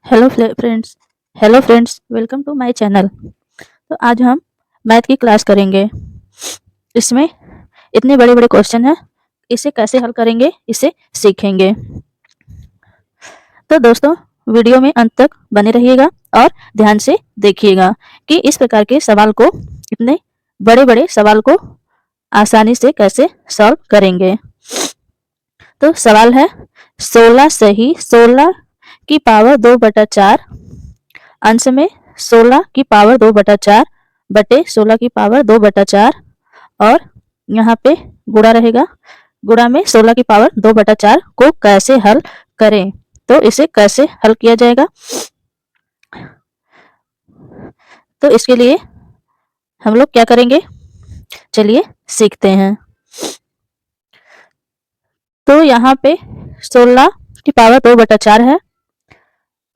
Hello friends. Welcome to my channel. तो आज हम मैथ की क्लास करेंगे। इसमें इतने बड़े बड़े क्वेश्चन हैं, इसे कैसे हल करेंगे इसे सीखेंगे। तो दोस्तों, वीडियो में अंत तक बने रहिएगा और ध्यान से देखिएगा कि इस प्रकार के सवाल को, इतने बड़े बड़े सवाल को आसानी से कैसे सॉल्व करेंगे। तो सवाल है 16 सही 16 की पावर 2/4 अंश में 16 की पावर 2/4 बटे 16 की पावर 2/4 और यहाँ पे गुणा रहेगा। गुणा में 16 की पावर 2/4 को कैसे हल करें। तो इसे कैसे हल किया जाएगा, तो इसके लिए हम लोग क्या करेंगे, चलिए सीखते हैं। तो यहाँ पे 16 की पावर 2/4 है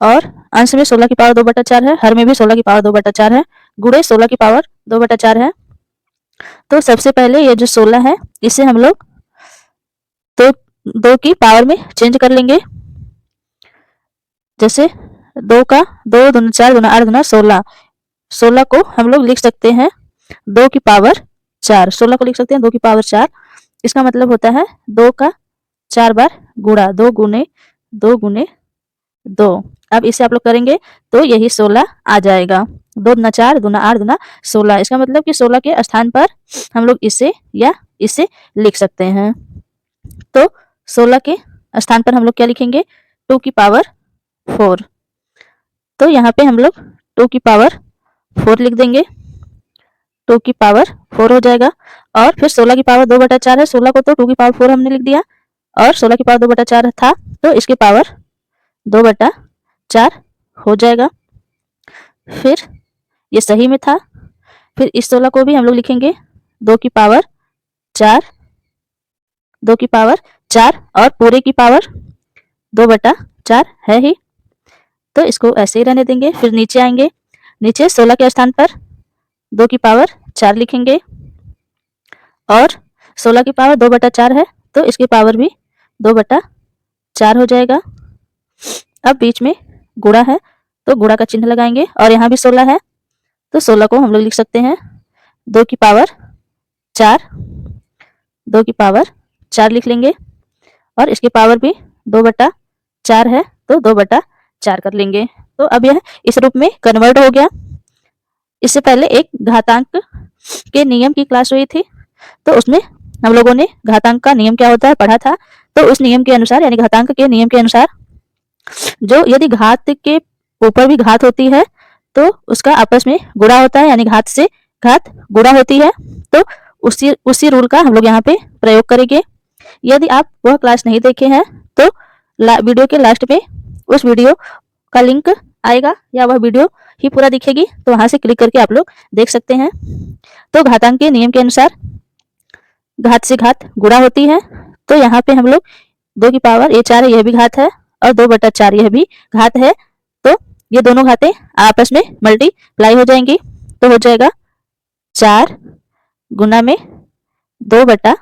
और अंश में 16 की पावर 2/4 है, हर में भी 16 की पावर 2/4 है, गुणे 16 की पावर 2/4 है। तो सबसे पहले ये जो 16 है इसे हम लोग दो की पावर में चेंज कर लेंगे। जैसे 2 का 2 दूना 4 दूना 8 दूना 16, 16 को हम लोग लिख सकते हैं 2 की पावर 4, 16 को लिख सकते हैं 2 की पावर 4। इसका मतलब होता है 2 का 4 बार गुणा, 2 गुने 2 गुने 2। अब इसे आप लोग करेंगे तो यही 16 आ जाएगा। 2 दूना 4 दूना 8 दूना 16। इसका मतलब कि 16 के स्थान पर हम लोग इसे या इसे लिख सकते हैं। तो 16 के स्थान पर हम लोग क्या लिखेंगे, 2 की पावर 4। तो यहाँ पे हम लोग 2 की पावर 4 लिख देंगे, 2 की पावर 4 हो जाएगा। और फिर 16 की पावर 2/4 है, 16 को तो 2 की पावर 4 हमने लिख दिया और 16 की पावर 2/4 था तो इसकी पावर 2/4 हो जाएगा। फिर ये सही में था, फिर इस 16 को भी हम लोग लिखेंगे 2 की पावर 4, 2 की पावर 4 और पूरे की पावर 2/4 है ही, तो इसको ऐसे ही रहने देंगे। फिर नीचे आएंगे, नीचे 16 के स्थान पर 2 की पावर 4 लिखेंगे और 16 की पावर 2/4 है तो इसकी पावर भी 2/4 हो जाएगा। अब बीच में गुणा है तो गुणा का चिन्ह लगाएंगे और यहाँ भी 16 है तो 16 को हम लोग लिख सकते हैं 2 की पावर 4, 2 की पावर 4 लिख लेंगे और इसकी पावर भी 2/4 है तो 2/4 कर लेंगे। तो अब यह इस रूप में कन्वर्ट हो गया। इससे पहले एक घातांक के नियम की क्लास हुई थी तो उसमें हम लोगों ने घातांक का नियम क्या होता है पढ़ा था। तो उस नियम के अनुसार, यानी घातांक के नियम के अनुसार, जो यदि घात के ऊपर भी घात होती है तो उसका आपस में गुणा होता है, यानी घात से घात गुणा होती है। तो उसी रूल का हम लोग यहाँ पे प्रयोग करेंगे। यदि आप वह क्लास नहीं देखे हैं तो वीडियो के लास्ट में उस वीडियो का लिंक आएगा या वह वीडियो ही पूरा दिखेगी, तो वहां से क्लिक करके आप लोग देख सकते हैं। तो घातांक के नियम के अनुसार घात से घात गुणा होती है। तो यहाँ पे हम लोग 2 की पावर ये 4 है, यह भी घात है, और 2/4 यह भी घात है। तो ये दोनों घातें आपस में मल्टीप्लाई हो जाएंगी तो हो जाएगा 4 गुना में 2/4,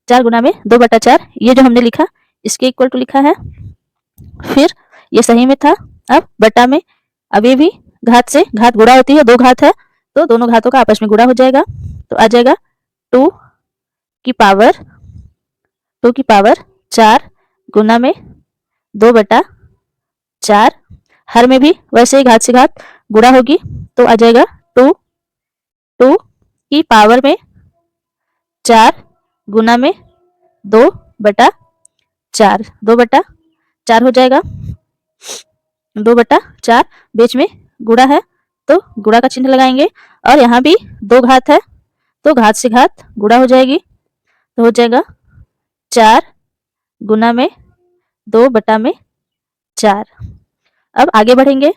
4 गुना में 2/4, ये जो हमने लिखा इसके इक्वल टू लिखा है। फिर ये सही में था। अब बटा में, अब ये भी घात से घात गुणा होती है, 2 घात है तो दोनों घातों का आपस में गुणा हो जाएगा तो आ जाएगा 2 की पावर 4 गुना में 2/4। हर में भी वैसे ही घात से घात गुणा होगी तो आ जाएगा 2 की पावर में 4 गुना में 2/4, 2/4 हो जाएगा। 2/4 बीच में गुणा है तो गुणा का चिन्ह लगाएंगे और यहाँ भी 2 घात है तो घात से घात गुणा हो जाएगी तो हो जाएगा 4 गुना में 2/4। अब आगे बढ़ेंगे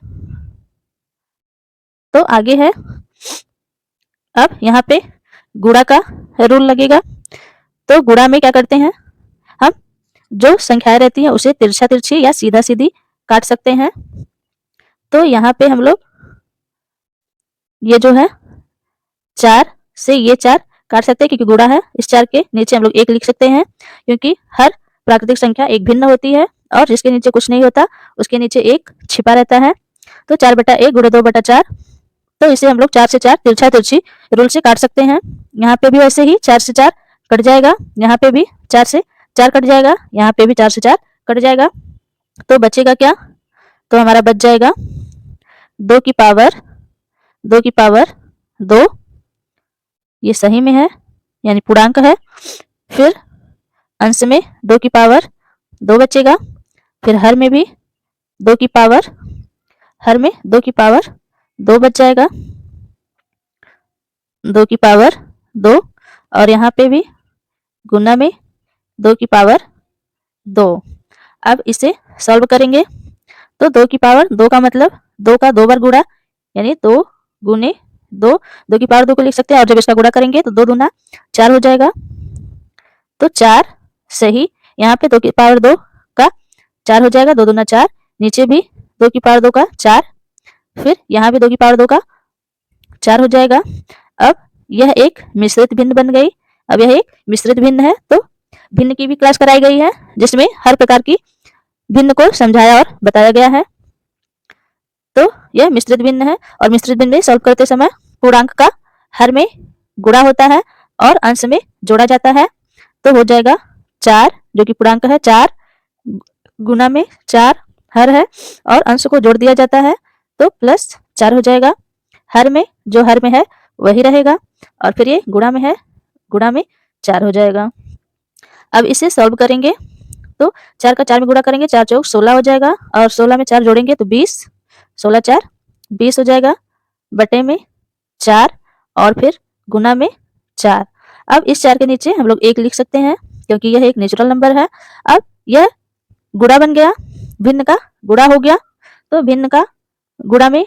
तो आगे है, अब यहाँ पे गुणा का रूल लगेगा। तो गुणा में क्या करते हैं, हम जो संख्याएं रहती हैं उसे तिरछा तिरछी या सीधा सीधी काट सकते हैं। तो यहाँ पे हम लोग ये जो है 4 से ये 4 काट सकते हैं क्योंकि गुणा है। इस 4 के नीचे हम लोग 1 लिख सकते हैं क्योंकि हर प्राकृतिक संख्या एक भिन्न होती है, और जिसके नीचे कुछ नहीं होता उसके नीचे 1 छिपा रहता है। तो 4/1 गुणे 2/4, तो इसे हम लोग 4 से 4 तिरछा तिरछी रूल से काट सकते हैं। यहाँ पे भी वैसे ही 4 से 4 कट जाएगा, यहाँ पे भी 4 से 4 कट जाएगा, यहाँ पे भी 4 से 4 कट जाएगा। तो बचेगा क्या? तो हमारा बच जाएगा 2 की पावर 2, ये सही में है यानी पूर्णांक है। फिर अंश में 2 की पावर 2 बचेगा, फिर हर में भी 2 की पावर 2 बच जाएगा, 2 की पावर 2, और यहाँ पे भी गुना में 2 की पावर 2। अब इसे सॉल्व करेंगे तो 2 की पावर 2 का मतलब 2 का 2 बार गुणा यानी 2 गुने 2, 2 की पावर 2 को लिख सकते हैं, और जब इसका गुणा करेंगे तो 2 दूना 4 हो जाएगा। तो 4 सही, यहाँ पे 2 की पावर 2 का 4 हो जाएगा, 2 दूना 4, नीचे भी 2 की पावर 2 का 4, फिर यहाँ भी 2 की पावर 2 का 4 हो जाएगा। अब यह एक मिश्रित भिन्न बन गई। अब यह एक मिश्रित भिन्न है, तो भिन्न की भी क्लास कराई गई है जिसमें हर प्रकार की भिन्न को समझाया और बताया गया है। तो यह मिश्रित भिन्न है, और मिश्रित भिन्न सॉल्व करते समय पूर्णांक का हर में गुणा होता है और अंश में जोड़ा जाता है। तो हो जाएगा 4 जो कि पूर्णांक है, 4 गुना में 4 हर है और अंश को जोड़ दिया जाता है तो प्लस 4 हो जाएगा। हर में जो हर में है वही रहेगा, और फिर ये गुणा में है, गुणा में 4 हो जाएगा। अब इसे सॉल्व करेंगे तो 4 का 4 में गुणा करेंगे, 4 चौक 16 हो जाएगा, और 16 में 4 जोड़ेंगे तो 20, 16 4 20 हो जाएगा, बटे में 4 और फिर गुना में 4। अब इस 4 के नीचे हम लोग 1 लिख सकते हैं क्योंकि यह एक नेचुरल नंबर है। अब यह गुणा बन गया, भिन्न का गुणा हो गया, तो भिन्न का गुणा में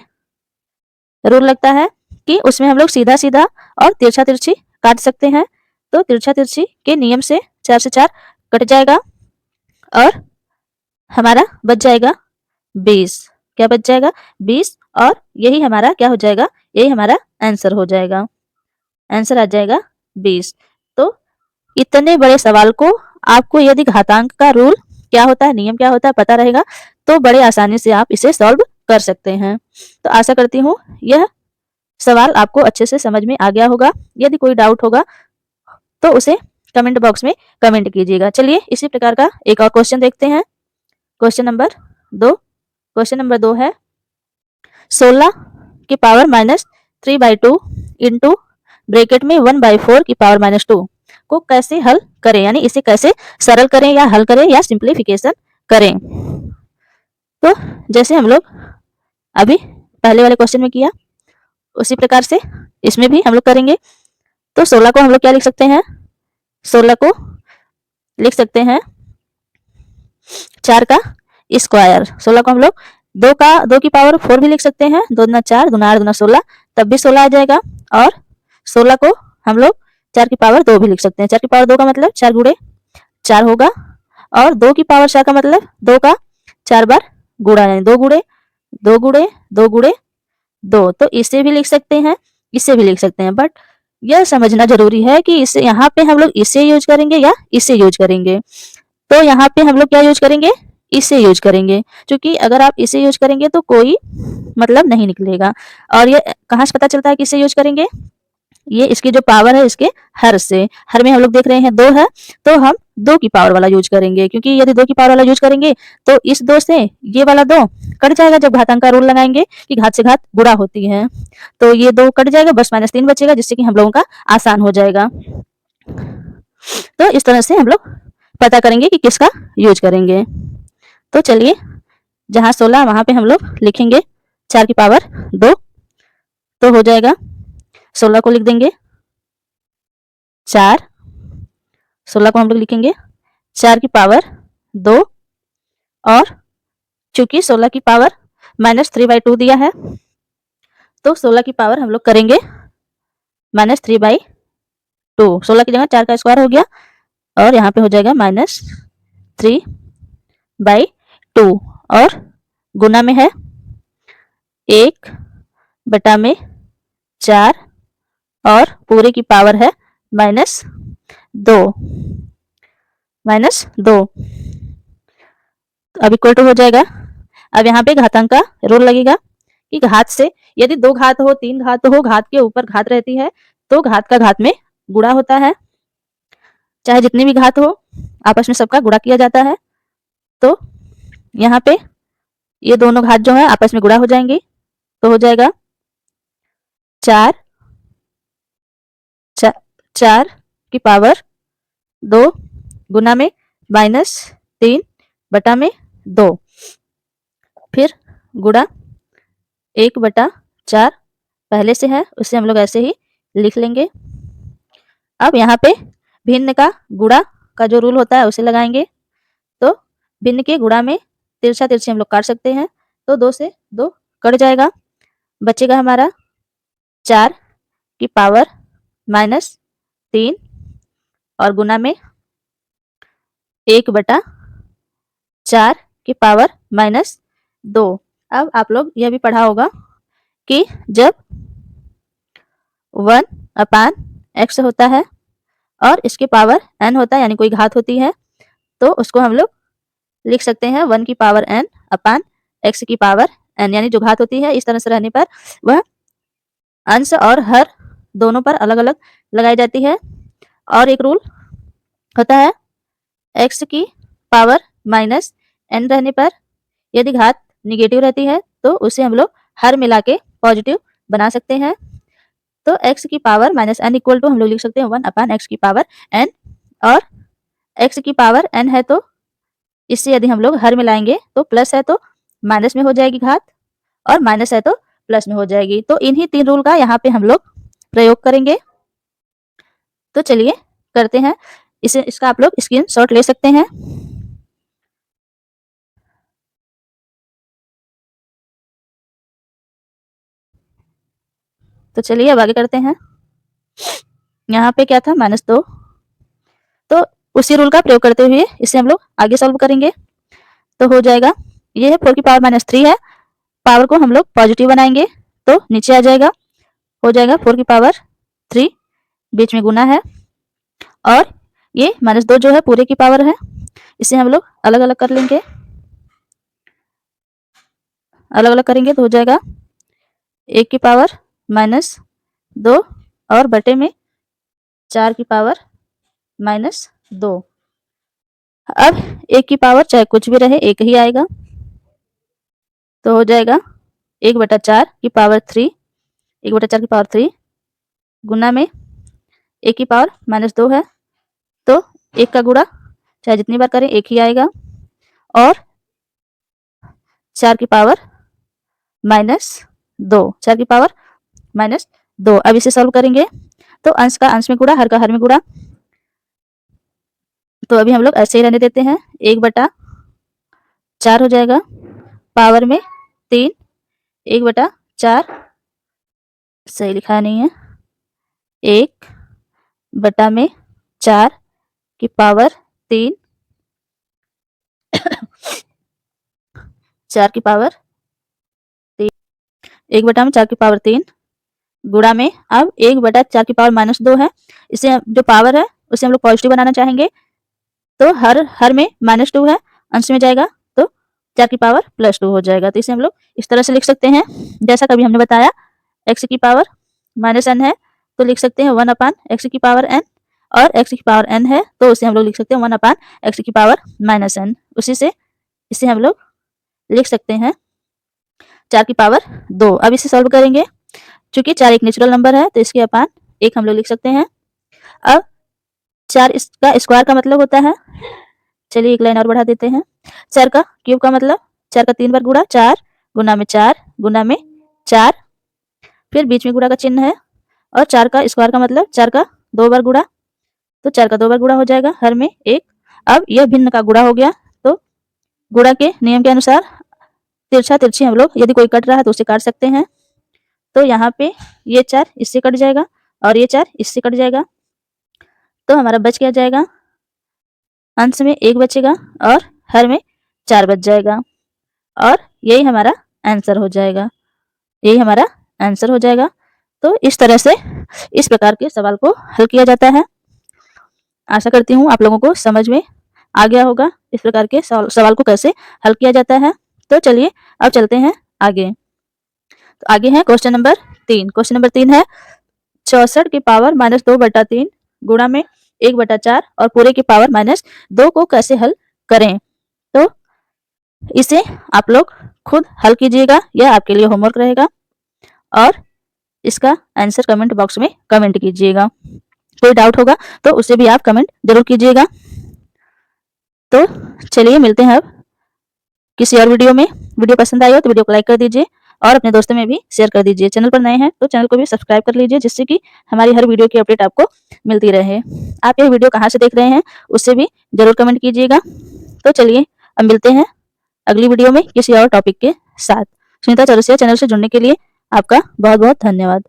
रूल लगता है कि उसमें हम लोग सीधा सीधा और तिरछा तिरछी काट सकते हैं। तो तिरछा तिरछी के नियम से 4 से 4 कट जाएगा और हमारा बच जाएगा 20। क्या बच जाएगा? 20, और यही हमारा क्या हो जाएगा? यही हमारा आंसर हो जाएगा। आंसर आ जाएगा 20। तो इतने बड़े सवाल को आपको यदि घातांक का रूल क्या होता है, नियम क्या होता है पता रहेगा तो बड़े आसानी से आप इसे सॉल्व कर सकते हैं। तो आशा करती हूँ यह सवाल आपको अच्छे से समझ में आ गया होगा। यदि कोई डाउट होगा तो उसे कमेंट बॉक्स में कमेंट कीजिएगा। चलिए इसी प्रकार का एक और क्वेश्चन देखते हैं। Question number 2। क्वेश्चन नंबर 2 है 16 की पावर -3/2 इंटू ब्रैकेट में 1/4 की पावर -2 को कैसे हल करें, यानी इसे कैसे सरल करें या हल करें या सिंप्लीफिकेशन करें। तो जैसे हम लोग अभी पहले वाले क्वेश्चन में किया उसी प्रकार से इसमें भी हम लोग करेंगे। तो 16 को हम लोग क्या लिख सकते हैं? 16 को लिख सकते हैं 4 का स्क्वायर। 16 को हम लोग 2 की पावर 4 भी लिख सकते हैं, 2 दूना 4, दूना 8, दूना 16, तब भी 16 आ जाएगा। और 16 को हम लोग 4 की पावर 2 भी लिख सकते हैं। 4 की पावर 2 का मतलब 4 गुणे 4 होगा, और 2 की पावर 4 का मतलब 2 का 4 बार गुणा, यानी 2 गुणे 2 गुणे 2 गुणे 2। तो इसे भी लिख सकते हैं, इसे भी लिख सकते हैं, बट यह समझना जरूरी है कि इसे यहाँ पे हम लोग इसे यूज करेंगे या इसे यूज करेंगे। तो यहाँ पे हम लोग क्या यूज करेंगे? इसे यूज करेंगे, क्योंकि अगर आप इसे यूज करेंगे तो कोई मतलब नहीं निकलेगा। और ये कहाँ से पता चलता है कि इसे यूज करेंगे? ये इसकी जो पावर है इसके हर से, हर में हम लोग देख रहे हैं 2 है तो हम 2 की पावर वाला यूज करेंगे, क्योंकि यदि 2 की पावर वाला यूज करेंगे तो इस 2 से ये वाला 2 कट जाएगा। जब घातांक का रूल लगाएंगे कि घात से घात गुणा होती है, तो ये 2 कट जाएगा, बस -3 बचेगा, जिससे कि हम लोगों का आसान हो जाएगा। तो इस तरह से हम लोग पता करेंगे कि किसका यूज करेंगे। तो चलिए जहाँ 16 वहां पे हम लोग लिखेंगे 4 की पावर 2, तो हो जाएगा 16 को लिख देंगे 4, 16 को हम लोग लिखेंगे 4 की पावर 2, और चूंकि 16 की पावर -3/2 दिया है तो 16 की पावर हम लोग करेंगे -3/2। 16 की जगह 4 का स्क्वायर हो गया और यहाँ पे हो जाएगा -3/2, और गुना में है 1/4 और पूरे की पावर है -2। अब इक्वल टू हो जाएगा। अब यहाँ पे घातांक का रूल लगेगा कि घात से यदि 2 घात हो, 3 घात हो, घात के ऊपर घात रहती है तो घात का घात में गुणा होता है। चाहे जितनी भी घात हो आपस में सबका गुणा किया जाता है। तो यहाँ पे ये दोनों घात जो है आपस में गुणा हो जाएंगी तो हो जाएगा 4 की पावर 2 गुना में -3 बटा में 2 फिर गुणा 1/4 पहले से है उसे हम लोग ऐसे ही लिख लेंगे। अब यहाँ पे भिन्न का गुणा का जो रूल होता है उसे लगाएंगे। तो भिन्न के गुणा में तिरछा तिरछी हम लोग काट सकते हैं तो 2 से 2 कट जाएगा। बचेगा हमारा 4 की पावर -3 और गुना में 1/4 की पावर -2। अब आप लोग यह भी पढ़ा होगा कि जब 1/x होता है और इसके पावर n होता है यानी कोई घात होती है तो उसको हम लोग लिख सकते हैं 1 की पावर n अपान x की पावर n, यानी जो घात होती है इस तरह से रहने पर वह अंश और हर दोनों पर अलग अलग लगाई जाती है। और एक रूल होता है x की पावर -n रहने पर यदि घात निगेटिव रहती है तो उसे हम लोग हर मिला के पॉजिटिव बना सकते हैं। तो x की पावर -n इक्वल टू हम लोग लिख सकते हैं 1 अपान x की पावर n, और x की पावर n है तो इससे यदि हम लोग हर मिलाएंगे तो प्लस है तो माइनस में हो जाएगी घात और माइनस है तो प्लस में हो जाएगी। तो इन्हीं 3 रूल का यहाँ पे हम लोग प्रयोग करेंगे। तो चलिए करते हैं इसे, इसका आप लोग स्क्रीनशॉट ले सकते हैं। तो चलिए अब आगे करते हैं। यहाँ पे क्या था -2, तो उसी रूल का प्रयोग करते हुए इसे हम लोग आगे सॉल्व करेंगे। तो हो जाएगा, ये है 4 की पावर -3 है, पावर को हम लोग पॉजिटिव बनाएंगे तो नीचे आ जाएगा, हो जाएगा 4 की पावर 3, बीच में गुना है, और ये -2 जो है पूरे की पावर है, इसे हम लोग अलग अलग कर लेंगे। अलग अलग करेंगे तो हो जाएगा 1 की पावर -2 और बटे में 4 की पावर -2। अब 1 की पावर चाहे कुछ भी रहे एक ही आएगा तो हो जाएगा 1/4 की पावर 3, 1/4 की पावर 3 गुना में 1 की पावर -2 है तो 1 का गुणा चाहे जितनी बार करें एक ही आएगा, और 4 की पावर -2, 4 की पावर -2। अब इसे सॉल्व करेंगे तो अंश का अंश में गुणा, हर का हर में गुणा, तो अभी हम लोग ऐसे ही रहने देते हैं। 1/4 हो जाएगा, पावर में 3, 1/4 सही लिखा नहीं है, 1/4 की पावर 3, 4 की पावर 3, 1/4 की पावर 3 गुणा में, अब 1/4 की पावर -2 है, इसे जो पावर है उसे हम लोग पॉजिटिव बनाना चाहेंगे तो हर में -2 है, अंश में जाएगा तो 4 की पावर +2 हो जाएगा। तो इसे हम लोग इस तरह से लिख सकते हैं जैसा कभी हमने बताया, x की पावर -n है तो लिख सकते हैं 1 अपान x की पावर n, और x की पावर n है तो उसे हम लोग लिख सकते हैं 1 अपान x की पावर -n। उसी से इसे हम लोग लिख सकते हैं 4 की पावर 2। अब इसे सॉल्व करेंगे, चूंकि 4 एक नेचुरल नंबर है तो इसके अपान 1 हम लोग लिख सकते हैं। अब 4 इसका स्क्वायर का मतलब होता है, चलिए एक लाइन और बढ़ा देते हैं, 4 का क्यूब का मतलब 4 का 3 बार गुणा, 4 गुना में 4 गुना में 4, फिर बीच में गुणा का चिन्ह है, और 4 का स्क्वायर का मतलब 4 का 2 बार गुणा, तो 4 का 2 बार गुणा हो जाएगा, हर में 1। अब यह भिन्न का गुणा हो गया तो गुणा के नियम के अनुसार तिरछा तिरछी हम लोग यदि कोई कट रहा है तो उसे काट सकते हैं। तो यहाँ पे ये 4 इससे कट जाएगा और ये 4 इससे कट जाएगा, तो हमारा बच क्या जाएगा, अंश में 1 बचेगा और हर में 4 बच जाएगा, और यही हमारा आंसर हो जाएगा, यही हमारा आंसर हो जाएगा। तो इस तरह से इस प्रकार के सवाल को हल किया जाता है। आशा करती हूँ आप लोगों को समझ में आ गया होगा। इस प्रकार के सवाल को कैसे हल किया जाता है। तो चलिए अब चलते हैं आगे। तो आगे है क्वेश्चन नंबर 3। क्वेश्चन नंबर 3 है 64 की पावर -2/3 गुणा में 1/4 और पूरे की पावर -2 को कैसे हल करें। तो इसे आप लोग खुद हल कीजिएगा, यह आपके लिए होमवर्क रहेगा और इसका आंसर कमेंट बॉक्स में कमेंट कीजिएगा। कोई डाउट होगा तो उसे भी आप कमेंट जरूर कीजिएगा। तो चलिए मिलते हैं अब किसी और वीडियो में। वीडियो पसंद आई हो तो वीडियो को लाइक कर दीजिए और अपने दोस्तों में भी शेयर कर दीजिए। चैनल पर नए हैं तो चैनल को भी सब्सक्राइब कर लीजिए, जिससे कि हमारी हर वीडियो की अपडेट आपको मिलती रहे। आप यह वीडियो कहाँ से देख रहे हैं उससे भी जरूर कमेंट कीजिएगा। तो चलिए अब मिलते हैं अगली वीडियो में किसी और टॉपिक के साथ। सुनीता चौरसिया चैनल से जुड़ने के लिए आपका बहुत बहुत धन्यवाद।